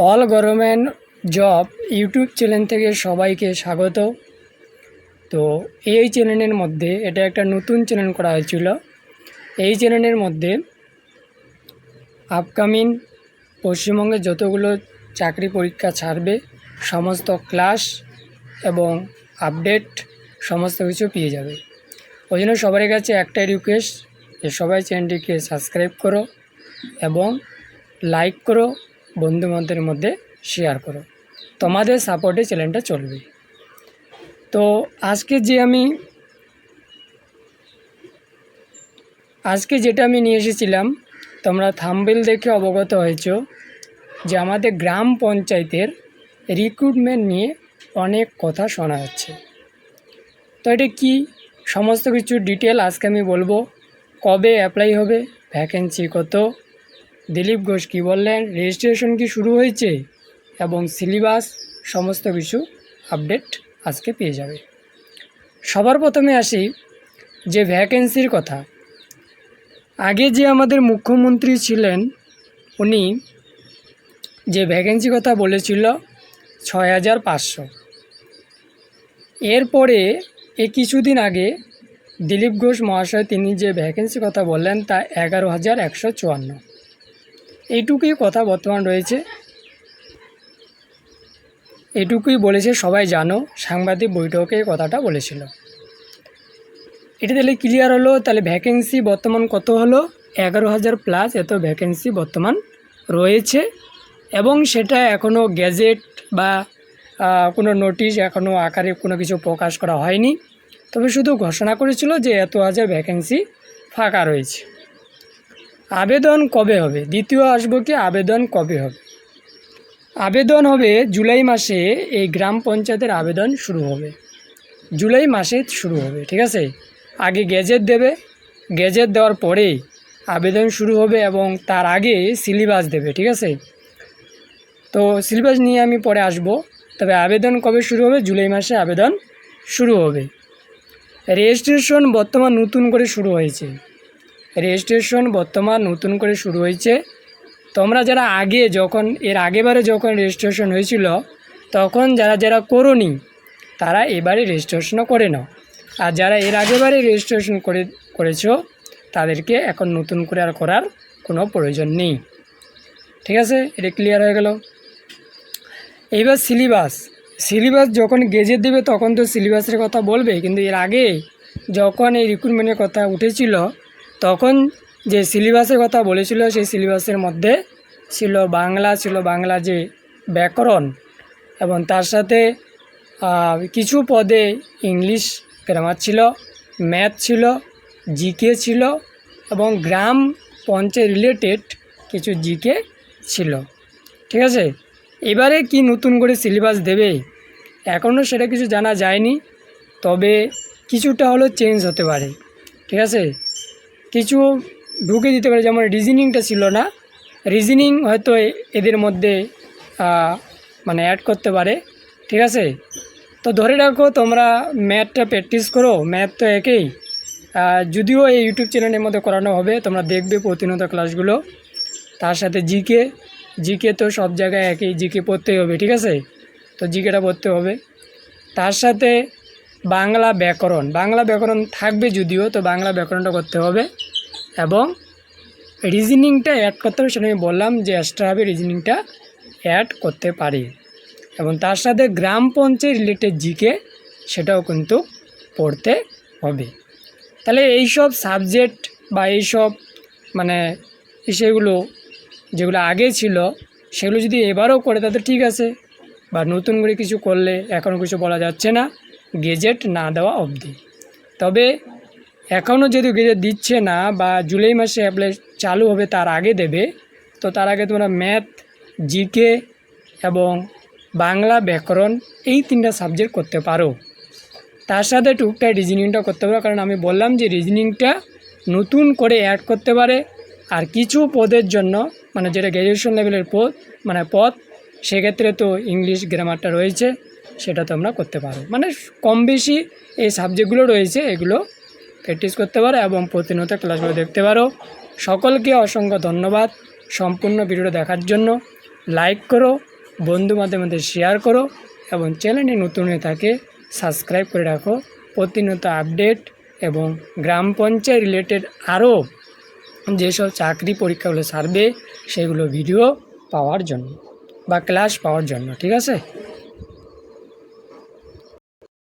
All government job YouTube channel থেকে সবাইকে স্বাগত। তো এই চ্যানেলের মধ্যে এটা একটা নতুন চ্যানেল করা হয়েছিল। এই চ্যানেলের মধ্যে আপকামিং পশ্চিমবঙ্গে যতগুলো চাকরি পরীক্ষা ছাড়বে সমস্ত ক্লাস এবং আপডেট সমস্ত কিছু পেয়ে যাবে। ওই জন্য সবার কাছে একটাই রিকোয়েস্ট যে সবাই চ্যানেলটিকে সাবস্ক্রাইব করো এবং লাইক করো, বন্ধুবান্ধবের মধ্যে শেয়ার করো। তোমাদের সাপোর্টে চ্যানেলটা চলবে। তো আজকে যেটা আমি নিয়ে এসেছিলাম, তোমরা থাম্বনেল দেখে অবগত হয়েছো যে আমাদের গ্রাম পঞ্চায়েতের রিক্রুটমেন্ট নিয়ে অনেক কথা শোনা যাচ্ছে। তো এটা কি সমস্ত কিছু ডিটেল আজকে আমি বলবো। কবে অ্যাপ্লাই হবে, ভ্যাকেন্সি কত, দিলীপ ঘোষ কী বললেন, রেজিস্ট্রেশন কি শুরু হয়েছে এবং সিলেবাস সমস্ত কিছু আপডেট আজকে পেয়ে যাবে। সবার প্রথমে আসি যে ভ্যাকেন্সির কথা। আগে যে আমাদের মুখ্যমন্ত্রী ছিলেন উনি যে ভ্যাকেন্সি কথা বলেছিল 6500। এরপরে কিছুদিন আগে দিলীপ ঘোষ মহাশয় তিনি যে ভ্যাকেন্সি কথা বললেন তা 11154। এইটুকুই কথা বর্তমান রয়েছে, এটুকুই বলেছে, সবাই জানো। সাংবাদিক বৈঠকে কথাটা বলেছিল। এটা তাহলে ক্লিয়ার হলো। তাহলে ভ্যাকেন্সি বর্তমান কত হলো? 11000 প্লাস এত ভ্যাকেন্সি বর্তমান রয়েছে এবং সেটা এখনও গ্যাজেট বা কোনো নোটিশ এখনও আকারে কোনো কিছু প্রকাশ করা হয়নি। তবে শুধু ঘোষণা করেছিল যে এত হাজার ভ্যাকেন্সি ফাঁকা রয়েছে। আবেদন কবে হবে? দ্বিতীয় আসবো কি আবেদন কবে হবে? আবেদন হবে জুলাই মাসে। এই গ্রাম পঞ্চায়েতের আবেদন শুরু হবে জুলাই মাসে শুরু হবে, ঠিক আছে। আগে গ্যাজেট দেবে, গ্যাজেট দেওয়ার পরেই আবেদন শুরু হবে এবং তার আগে সিলেবাস দেবে, ঠিক আছে। তো সিলেবাস নিয়ে আমি পরে আসব। তবে আবেদন কবে শুরু হবে? জুলাই মাসে আবেদন শুরু হবে। রেজিস্ট্রেশন বর্তমান নতুন করে শুরু হয়েছে। তোমরা যারা আগে এর আগেবারে যখন রেজিস্ট্রেশন হয়েছিল তখন যারা করোনি তারা এবারে রেজিস্ট্রেশনও করে নাও। আর যারা এর আগেবারে রেজিস্ট্রেশন করেছো তাদেরকে এখন নতুন করে আর করার কোনো প্রয়োজন নেই, ঠিক আছে। এটা ক্লিয়ার হয়ে গেল। এইবার সিলেবাস যখন গেজেট দেবে তখন তো সিলেবাসের কথা বলবে, কিন্তু এর আগে যখন এই রিক্রুটমেন্টের কথা উঠেছিল তখন যে সিলেবাসের কথা বলেছিল সেই সিলেবাসের মধ্যে ছিল বাংলা যে ব্যাকরণ এবং তার সাথে কিছু পদে ইংলিশ গ্রামার ছিল, ম্যাথ ছিল, জিকে ছিল এবং গ্রাম পঞ্চায়েত রিলেটেড কিছু জিকে ছিল, ঠিক আছে। এবারে কি নতুন করে সিলেবাস দেবে এখনও সেটা কিছু জানা যায়নি। তবে কিছুটা হলো চেঞ্জ হতে পারে, ঠিক আছে। কিছু ঢুকে দিতে পারে, যেমন রিজনিংটা ছিল না, রিজনিং হয়তো এদের মধ্যে অ্যাড করতে পারে, ঠিক আছে। তো ধরে রাখো তোমরা ম্যাথটা প্র্যাকটিস করো, ম্যাথ তো একই। যদিও এই ইউটিউব চ্যানেলের মধ্যে করানো হবে, তোমরা দেখবে প্রতিনিয়ত ক্লাসগুলো। তার সাথে জিকে তো সব জায়গায় একই, জিকে পড়তেই হবে, ঠিক আছে। তো জিকেটা পড়তে হবে। তার সাথে বাংলা ব্যাকরণ থাকবে যদিও, তো বাংলা ব্যাকরণটা করতে হবে এবং রিজনিংটা অ্যাড করতে হবে। সেটা আমি বললাম যে এক্সট্রাভাবে রিজনিংটা অ্যাড করতে পারি এবং তার সাথে গ্রাম পঞ্চায়েত রিলেটেড জিকে সেটাও কিন্তু পড়তে হবে। তাহলে এইসব সাবজেক্ট বা এইসব বিষয়গুলো যেগুলো আগে ছিল সেগুলো যদি এবারও করে তাহলে ঠিক আছে, বা নতুন করে কিছু করলে এখনও কিছু বলা যাচ্ছে না গেজেট না দেওয়া অবধি। তবে এখনও যেহেতু গেজেট দিচ্ছে না বা জুলাই মাসে অ্যাপ্লাই চালু হবে তার আগে দেবে, তো তার আগে তোমরা ম্যাথ, জিকে এবং বাংলা ব্যাকরণ এই 3টা সাবজেক্ট করতে পারো। তার সাথে টুকটাক রিজনিংটা করতে পারো, কারণ আমি বললাম যে রিজনিংটা নতুন করে অ্যাড করতে পারে। আর কিছু পদের জন্য যেটা গ্র্যাজুয়েশন লেভেলের পদ সেক্ষেত্রে তো ইংলিশ গ্রামারটা রয়েছে, সেটা তোমরা করতে পারো। কম বেশি এই সাবজেক্টগুলো রয়েছে, এগুলো প্র্যাকটিস করতে পারো এবং প্রতিনিয়ত ক্লাসগুলো দেখতে পারো। সকলকে অসংখ্য ধন্যবাদ সম্পূর্ণ ভিডিওটা দেখার জন্য। লাইক করো, বন্ধু মধ্যে শেয়ার করো এবং চ্যানেলটি নতুন হয়ে থাকে সাবস্ক্রাইব করে রাখো প্রতিনিয়ত আপডেট এবং গ্রাম পঞ্চায়েত রিলেটেড আরও যেসব চাকরি পরীক্ষাগুলো সারবে সেগুলো ভিডিও পাওয়ার জন্য বা ক্লাস পাওয়ার জন্য। ঠিক আছে।